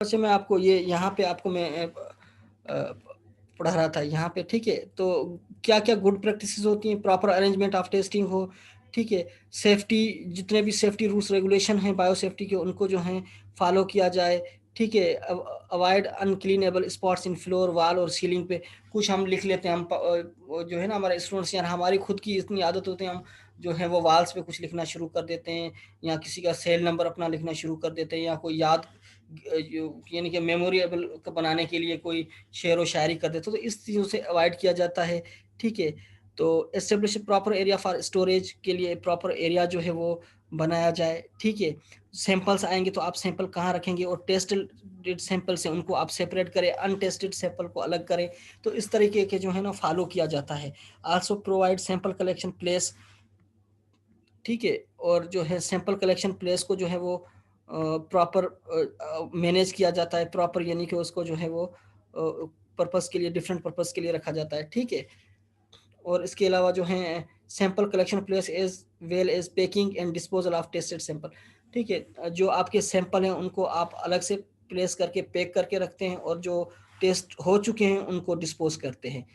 वैसे मैं आपको ये यहाँ पे आपको मैं पढ़ा रहा था यहाँ पे, ठीक है। तो क्या क्या गुड प्रैक्टिसेस होती हैं, प्रॉपर अरेंजमेंट ऑफ टेस्टिंग हो, ठीक है। सेफ्टी, जितने भी सेफ्टी रूल्स रेगुलेशन हैं बायो सेफ्टी के, उनको जो है फॉलो किया जाए, ठीक है। Avoid uncleanable spots in floor, wall और सीलिंग पे। कुछ हम लिख लेते हैं, हम वो जो है ना हमारे स्टूडेंट्स, यार हमारी खुद की इतनी आदत होती है, हम जो है वो वॉल्स पे कुछ लिखना शुरू कर देते हैं, या किसी का सेल नंबर अपना लिखना शुरू कर देते हैं, या कोई याद यानी कि मेमोरेबल बनाने के लिए कोई शेर व शायरी कर देते, तो इस चीज़ों से अवॉइड किया जाता है, ठीक है। तो establish proper area for storage, के लिए प्रॉपर एरिया जो है वो बनाया जाए, ठीक है। सैंपल्स आएंगे तो आप सैंपल कहाँ रखेंगे, और टेस्टेड सैंपल से उनको आप सेपरेट करें, अनटेस्टेड सैंपल को अलग करें। तो इस तरीके के जो है ना फॉलो किया जाता है। Also provide sample collection place, ठीक है। और जो है सैंपल कलेक्शन प्लेस को जो है वो प्रॉपर मैनेज किया जाता है, प्रॉपर, यानी कि उसको जो है वो पर्पस के लिए, डिफरेंट पर्पस के लिए रखा जाता है, ठीक है। और इसके अलावा जो है sample collection place as well as packing and disposal of tested sample, ठीक है। जो आपके सैंपल हैं उनको आप अलग से प्लेस करके पैक करके रखते हैं, और जो टेस्ट हो चुके हैं उनको डिस्पोज करते हैं,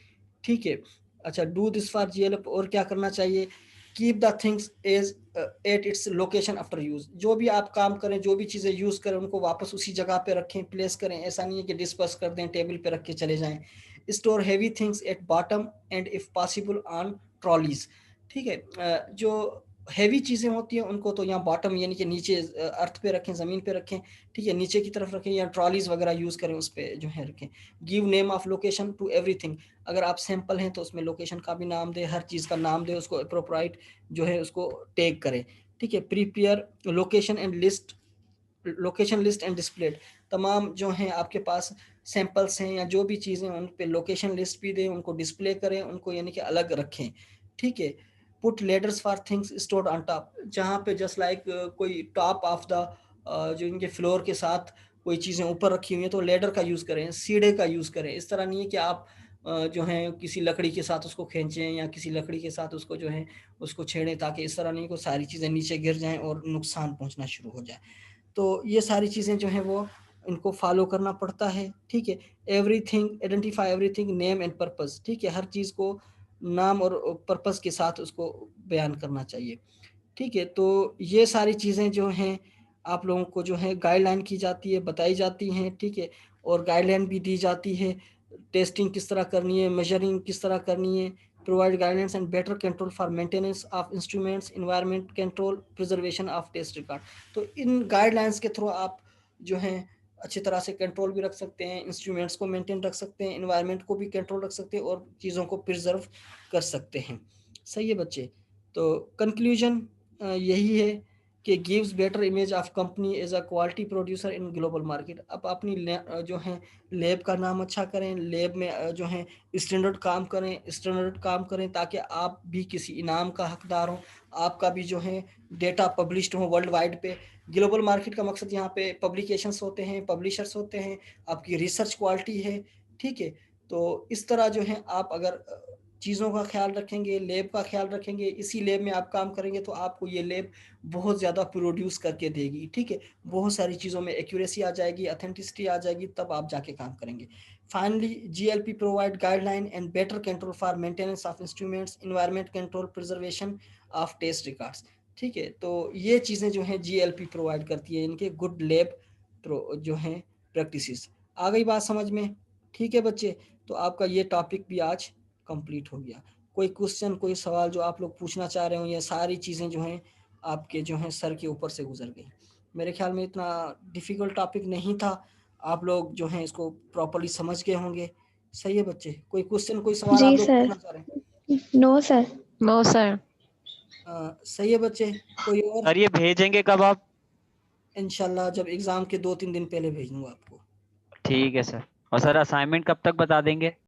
ठीक है। अच्छा, डू दिस फॉर जीएलएफ, और क्या करना चाहिए, keep the things as at its location after use. जो भी आप काम करें, जो भी चीज़ें यूज़ करें, उनको वापस उसी जगह पे रखें, प्लेस करें। ऐसा नहीं है कि डिस्पर्स कर दें, टेबल पे रख के चले जाएं। Store heavy things at bottom and if possible on trolleys, ठीक है। जो हैवी चीज़ें होती हैं उनको तो यहाँ बॉटम, यानी कि नीचे अर्थ पे रखें, ज़मीन पे रखें, ठीक है, नीचे की तरफ रखें, या ट्रॉलीज वगैरह यूज़ करें, उस पर जो है रखें। Give name of location to everything. अगर आप सैंपल हैं तो उसमें लोकेशन का भी नाम दे, हर चीज़ का नाम दे, उसको अप्रोप्राइट जो है उसको टैग करें, ठीक है। Prepare location and list, location list and displayed. तमाम जो हैं आपके पास सैंपल्स हैं या जो भी चीज़ें, उन पे लोकेशन लिस्ट भी दें, उनको डिस्प्ले करें, उनको यानी कि अलग रखें, ठीक है। Put ladders for things stored on top, जहाँ पे जस्ट लाइक कोई टॉप ऑफ द जो इनके फ्लोर के साथ कोई चीज़ें ऊपर रखी हुई हैं, तो लेडर का यूज़ करें, सीढ़े का यूज़ करें। इस तरह नहीं है कि आप जो है किसी लकड़ी के साथ उसको खींचें, या किसी लकड़ी के साथ उसको जो है उसको छेड़ें, ताकि इस तरह नहीं को सारी चीज़ें नीचे गिर जाएं और नुकसान पहुंचना शुरू हो जाए। तो ये सारी चीज़ें जो हैं वो इनको फॉलो करना पड़ता है, ठीक है। Everything, identify everything, name and purpose, ठीक है। हर चीज़ को नाम और पर्पस के साथ उसको बयान करना चाहिए, ठीक है। तो ये सारी चीज़ें जो हैं आप लोगों को जो है गाइडलाइन की जाती है, बताई जाती हैं, ठीक है। और गाइडलाइन भी दी जाती है, टेस्टिंग किस तरह करनी है, मेजरिंग किस तरह करनी है। Provide guidance and better control for maintenance of instruments, environment control, preservation of test record. तो इन गाइडलाइंस के थ्रू आप जो हैं अच्छी तरह से कंट्रोल भी रख सकते हैं, इंस्ट्रूमेंट्स को मेंटेन रख सकते हैं, इन्वायरमेंट को भी कंट्रोल रख सकते हैं, और चीज़ों को प्रिजर्व कर सकते हैं। सही है बच्चे। तो कंक्लूजन यही है कि gives better image of company as a quality producer in global market. अब अपनी जो है लैब का नाम अच्छा करें, लैब में जो है स्टैंडर्ड काम करें, स्टैंडर्ड काम करें, ताकि आप भी किसी इनाम का हकदार हो, आपका भी जो है डेटा पब्लिश्ड हो वर्ल्ड वाइड पे। ग्लोबल मार्केट का मकसद यहाँ पे पब्लिकेशंस होते हैं, पब्लिशर्स होते हैं, आपकी रिसर्च क्वालिटी है, ठीक है। तो इस तरह जो है आप अगर चीज़ों का ख्याल रखेंगे, लैब का ख्याल रखेंगे, इसी लैब में आप काम करेंगे, तो आपको ये लैब बहुत ज़्यादा प्रोड्यूस करके देगी, ठीक है। बहुत सारी चीज़ों में एक्यूरेसी आ जाएगी, ऑथेंटिसिटी आ जाएगी, तब आप जाके काम करेंगे। Finally, GLP provide guideline and better control for maintenance of instruments, environment control, preservation of test records, ठीक है। तो ये चीज़ें जो हैं जीएलपी प्रोवाइड करती है, इनके गुड लैब जो हैं प्रैक्टिसेस। आ गई बात समझ में, ठीक है बच्चे। तो आपका ये टॉपिक भी आज कंप्लीट हो गया। कोई क्वेश्चन, कोई सवाल जो आप लोग पूछना चाह रहे हो, ये सारी चीज़ें जो हैं आपके जो हैं सर के ऊपर से गुजर गई। मेरे ख्याल में इतना डिफ़िकल्ट टॉपिक नहीं था, आप लोग जो हैं इसको प्रॉपर्ली समझ गए होंगे। सही है बच्चे। कोई क्वेश्चन, कोई सवाल जी आप लोग सर। पूछना चाह रहे हैं? No sir. No sir. सही है बच्चे। कोई और? सर ये भेजेंगे कब आप? इंशाल्लाह जब एग्ज़ाम के 2-3 दिन पहले भेजूंगा आपको। ठीक है सर। और सर असाइनमेंट कब तक बता देंगे?